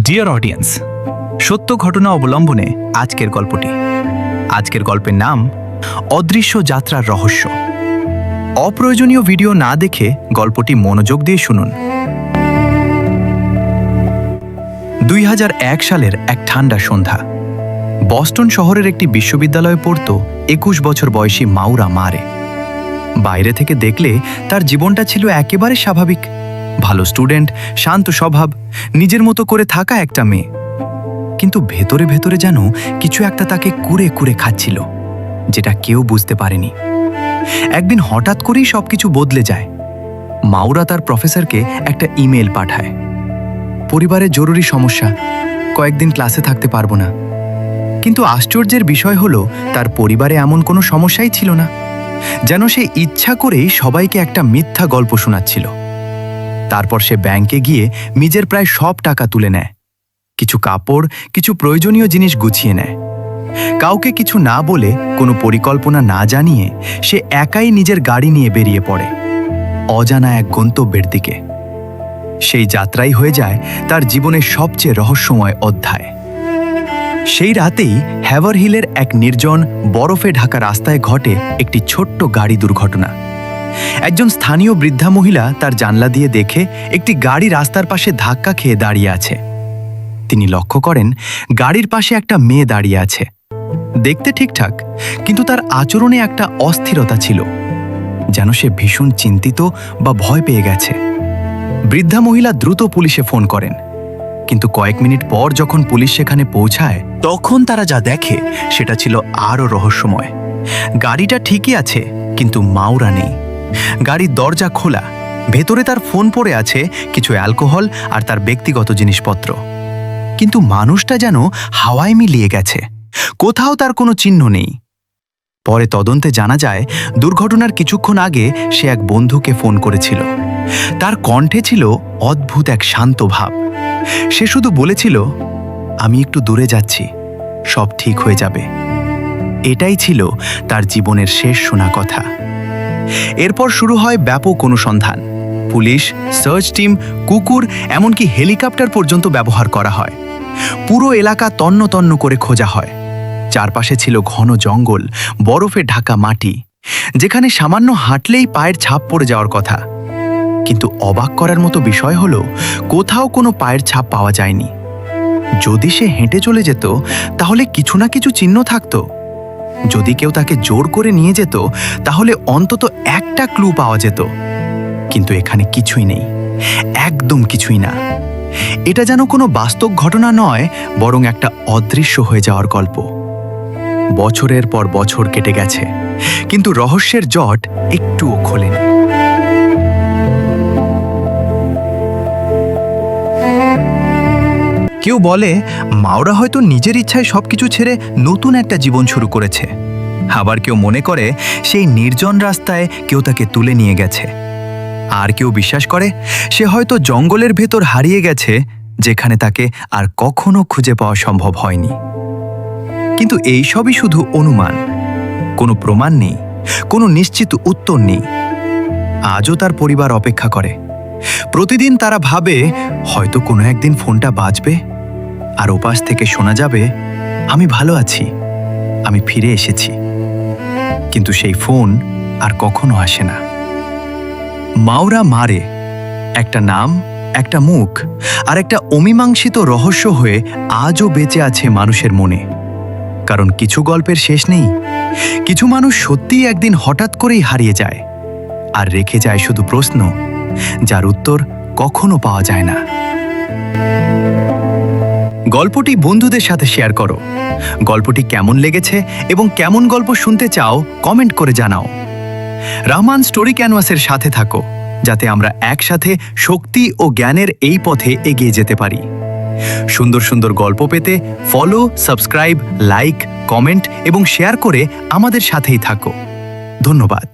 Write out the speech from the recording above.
Dear audience, সত্য ঘটনা অবলম্বনে আজকের গল্পটি। আজকের গল্পের নাম অদৃশ্য যাত্রার রহস্য। অপ্রয়োজনীয় ভিডিও না দেখে গল্পটি মনোযোগ দিয়ে শুনুন। 2001 সালের এক ঠান্ডা সন্ধ্যা। বস্টন শহরের একটি বিশ্ববিদ্যালয়ে পড়ত 21 বছর বয়সী মাউরা মারে। বাইরে থেকে দেখলে তার জীবনটা ছিল একেবারে স্বাভাবিক। ভালো স্টুডেন্ট, শান্ত স্বভাব, নিজের মতো করে থাকা একটা মেয়ে। কিন্তু ভেতরে ভেতরে যেন কিছু একটা তাকে কুরে কুরে খাচ্ছিল, যেটা কেউ বুঝতে পারেনি। একদিন হঠাৎ করেই সবকিছু বদলে যায়। মাউরা তার প্রফেসরকে একটা ইমেল পাঠায়। পরিবারে জরুরি সমস্যা, কয়েকদিন ক্লাসে থাকতে পারবো না। কিন্তু আশ্চর্যের বিষয় হলো, তার পরিবারে এমন কোনো সমস্যাই ছিল না। যেন সে ইচ্ছা করেই সবাইকে একটা মিথ্যা গল্প শোনাচ্ছিল। তারপর সে ব্যাংকে গিয়ে নিজের প্রায় সব টাকা তুলে নেয়। কিছু কাপড়, কিছু প্রয়োজনীয় জিনিস গুছিয়ে নেয়। কাউকে কিছু না বলে, কোনো পরিকল্পনা না জানিয়ে সে একাই নিজের গাড়ি নিয়ে বেরিয়ে পড়ে অজানা এক গন্তব্যের দিকে। সেই যাত্রাই হয়ে যায় তার জীবনের সবচেয়ে রহস্যময় অধ্যায়। সেই রাতেই হ্যাভার হিলের এক নির্জন, বরফে ঢাকা রাস্তায় ঘটে একটি ছোট্ট গাড়ি দুর্ঘটনা। একজন স্থানীয় বৃদ্ধা মহিলা তার জানলা দিয়ে দেখে একটি গাড়ি রাস্তার পাশে ধাক্কা খেয়ে দাঁড়িয়ে আছে। তিনি লক্ষ্য করেন গাড়ির পাশে একটা মেয়ে দাঁড়িয়ে আছে। দেখতে ঠিকঠাক, কিন্তু তার আচরণে একটা অস্থিরতা ছিল, যেন সে ভীষণ চিন্তিত বা ভয় পেয়ে গেছে। বৃদ্ধা মহিলা দ্রুত পুলিশে ফোন করেন, কিন্তু কয়েক মিনিট পর যখন পুলিশ সেখানে পৌঁছায়, তখন তারা যা দেখে সেটা ছিল আরও রহস্যময়। গাড়িটা ঠিকই আছে, কিন্তু মাউরা নেই। গাড়ির দরজা খোলা, ভেতরে তার ফোন পড়ে আছে, কিছু অ্যালকোহল আর তার ব্যক্তিগত জিনিসপত্র। কিন্তু মানুষটা যেন হাওয়ায় মিলিয়ে গেছে, কোথাও তার কোনো চিহ্ন নেই। পরে তদন্তে জানা যায়, দুর্ঘটনার কিছুক্ষণ আগে সে এক বন্ধুকে ফোন করেছিল। তার কণ্ঠে ছিল অদ্ভুত এক শান্ত ভাব। সে শুধু বলেছিল, আমি একটু দূরে যাচ্ছি, সব ঠিক হয়ে যাবে। এটাই ছিল তার জীবনের শেষ শোনা কথা। এরপর শুরু হয় ব্যাপক অনুসন্ধান। পুলিশ, সার্চ টিম, কুকুর, এমনকি হেলিকপ্টার পর্যন্ত ব্যবহার করা হয়। পুরো এলাকা তন্ন তন্ন করে খোঁজা হয়। চারপাশে ছিল ঘন জঙ্গল, বরফে ঢাকা মাটি, যেখানে সামান্য হাঁটলেই পায়ের ছাপ পড়ে যাওয়ার কথা। কিন্তু অবাক করার মতো বিষয় হলো, কোথাও কোনো পায়ের ছাপ পাওয়া যায়নি। যদি সে হেঁটে চলে যেত, তাহলে কিছু না কিছু চিহ্ন থাকতো। যদি কেউ তাকে জোর করে নিয়ে যেত, তাহলে অন্তত একটা ক্লু পাওয়া যেত। কিন্তু এখানে কিছুই নেই, একদম কিছুই না। এটা যেন কোনো বাস্তব ঘটনা নয়, বরং একটা অদৃশ্য হয়ে যাওয়ার গল্প। বছরের পর বছর কেটে গেছে, কিন্তু রহস্যের জট একটুও খোলেনি। কেউ বলে মাউরা হয়তো নিজের ইচ্ছায় সবকিছু ছেড়ে নতুন একটা জীবন শুরু করেছে। আবার কেউ মনে করে সেই নির্জন রাস্তায় কেউ তাকে তুলে নিয়ে গেছে। আর কেউ বিশ্বাস করে সে হয়তো জঙ্গলের ভেতর হারিয়ে গেছে, যেখানে তাকে আর কখনো খুঁজে পাওয়া সম্ভব হয়নি। কিন্তু এই সবই শুধু অনুমান, কোনো প্রমাণ নেই, কোনো নিশ্চিত উত্তর নেই। আজও তার পরিবার অপেক্ষা করে। প্রতিদিন তারা ভাবে, হয়তো কোনো একদিন ফোনটা বাজবে আর ওপাশ থেকে শোনা যাবে, আমি ভালো আছি, আমি ফিরে এসেছি। কিন্তু সেই ফোন আর কখনো আসে না। মাউরা মারে, একটা নাম, একটা মুখ আর একটা অমীমাংসিত রহস্য হয়ে আজও বেঁচে আছে মানুষের মনে। কারণ কিছু গল্পের শেষ নেই, কিছু মানুষ সত্যিই একদিন হঠাৎ করেই হারিয়ে যায়, আর রেখে যায় শুধু প্রশ্ন, যার উত্তর কখনো পাওয়া যায় না। গল্পটি বন্ধুদের সাথে শেয়ার করো। গল্পটি কেমন লেগেছে এবং কেমন গল্প শুনতে চাও কমেন্ট করে জানাও। রহমান স্টোরি ক্যানভাসের সাথে থাকো, যাতে আমরা একসাথে শক্তি ও জ্ঞানের এই পথে এগিয়ে যেতে পারি। সুন্দর সুন্দর গল্প পেতে ফলো, সাবস্ক্রাইব, লাইক, কমেন্ট এবং শেয়ার করে আমাদের সাথেই থাকো। ধন্যবাদ।